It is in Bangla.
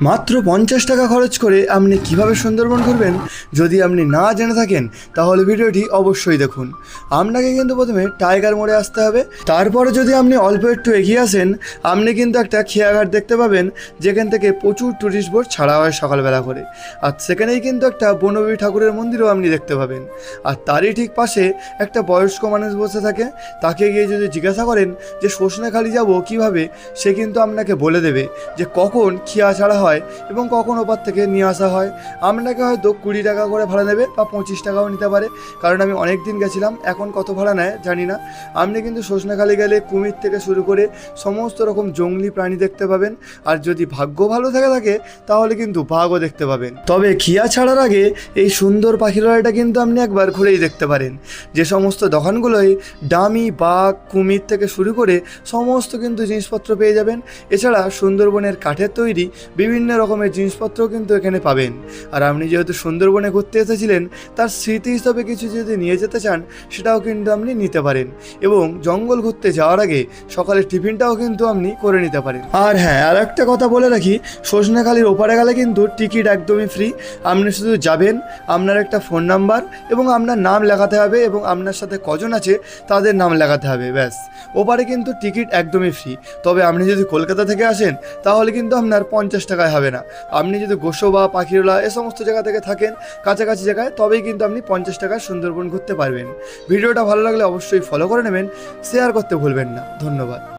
মাত্র 50 টাকা খরচ করে আপনি কিভাবে সুন্দরবন ঘুরবেন যদি আপনি না জেনে থাকেন তাহলে ভিডিওটি অবশ্যই দেখুন। আপনাকে কিন্তু প্রথমে টাইগার মোড়ে আসতে হবে, তারপরে যদি আপনি অল্প একটু এগিয়ে আসেন আপনি কিন্তু একটা খেয়াঘাট দেখতে পাবেন যেখান থেকে প্রচুর টুরিস্ট বোট ছাড়া হয় সকালবেলা করে। আর সেখানেই কিন্তু একটা বনবী ঠাকুরের মন্দিরও আপনি দেখতে পাবেন। আর তারই ঠিক পাশে একটা বয়স্ক মানুষ বসে থাকে, তাকে গিয়ে যদি জিজ্ঞাসা করেন যে সজনেখালি যাব কীভাবে, সে কিন্তু আপনাকে বলে দেবে যে কখন খিয়া ছাড়া হয় এবং কখন ওপার থেকে নিয়ে আসা হয়। আপনাকে হয়তো 20 টাকা করে ভাড়া নেবে বা 25 টাকাও নিতে পারে, কারণ আমি অনেক দিন গেছিলাম, এখন কত ভাড়া নেয় জানি না। আপনি কিন্তু সজনেখালি গেলে কুমির থেকে শুরু করে সমস্ত রকম জংলি প্রাণী দেখতে পাবেন, আর যদি ভাগ্য ভালো থাকে তাহলে কিন্তু বাঘও দেখতে পাবেন। তবে খিয়া ছাড়ার আগে এই সুন্দর পাখিরালয়টা কিন্তু আপনি একবার ঘুরেই দেখতে পারেন। যে সমস্ত দোকানগুলোই ডামি বাঘ কুমির থেকে শুরু করে সমস্ত কিন্তু জিনিসপত্র পেয়ে যাবেন। এছাড়া সুন্দরবনের কাঠের তৈরি বিভিন্ন রকমের জিনিসপত্রও কিন্তু এখানে পাবেন। আর আপনি যেহেতু সুন্দরবনে ঘুরতে এসেছিলেন, তার স্মৃতি হিসাবে কিছু যদি নিয়ে যেতে চান সেটাও কিন্তু আপনি নিতে পারেন। এবং জঙ্গল ঘুরতে যাওয়ার আগে সকালের টিফিনটাও কিন্তু আপনি করে নিতে পারেন। আর হ্যাঁ, আর একটা কথা বলে রাখি, সজনেখালির ওপারে গেলে কিন্তু টিকিট একদমই ফ্রি। আপনি শুধু যাবেন, আপনার একটা ফোন নাম্বার এবং আপনার নাম লেখাতে হবে এবং আপনার সাথে কজন আছে তাদের নাম লেখাতে হবে, ব্যাস। ওপারে কিন্তু টিকিট একদমই ফ্রি। তবে আপনি যদি কলকাতা থেকে আসেন তাহলে কিন্তু আপনার 50 টাকায় হবে না। আপনি যদি গোসবা পাখিরালয় এ সমস্ত জায়গা থেকে থাকেন কাছাকাছি জায়গায়, তবেই কিন্তু আপনি 50 টাকায় সুন্দরবন ঘুরতে পারবেন। ভিডিওটা ভালো লাগলে অবশ্যই ফলো করে নেবেন, শেয়ার করতে ভুলবেন না। ধন্যবাদ।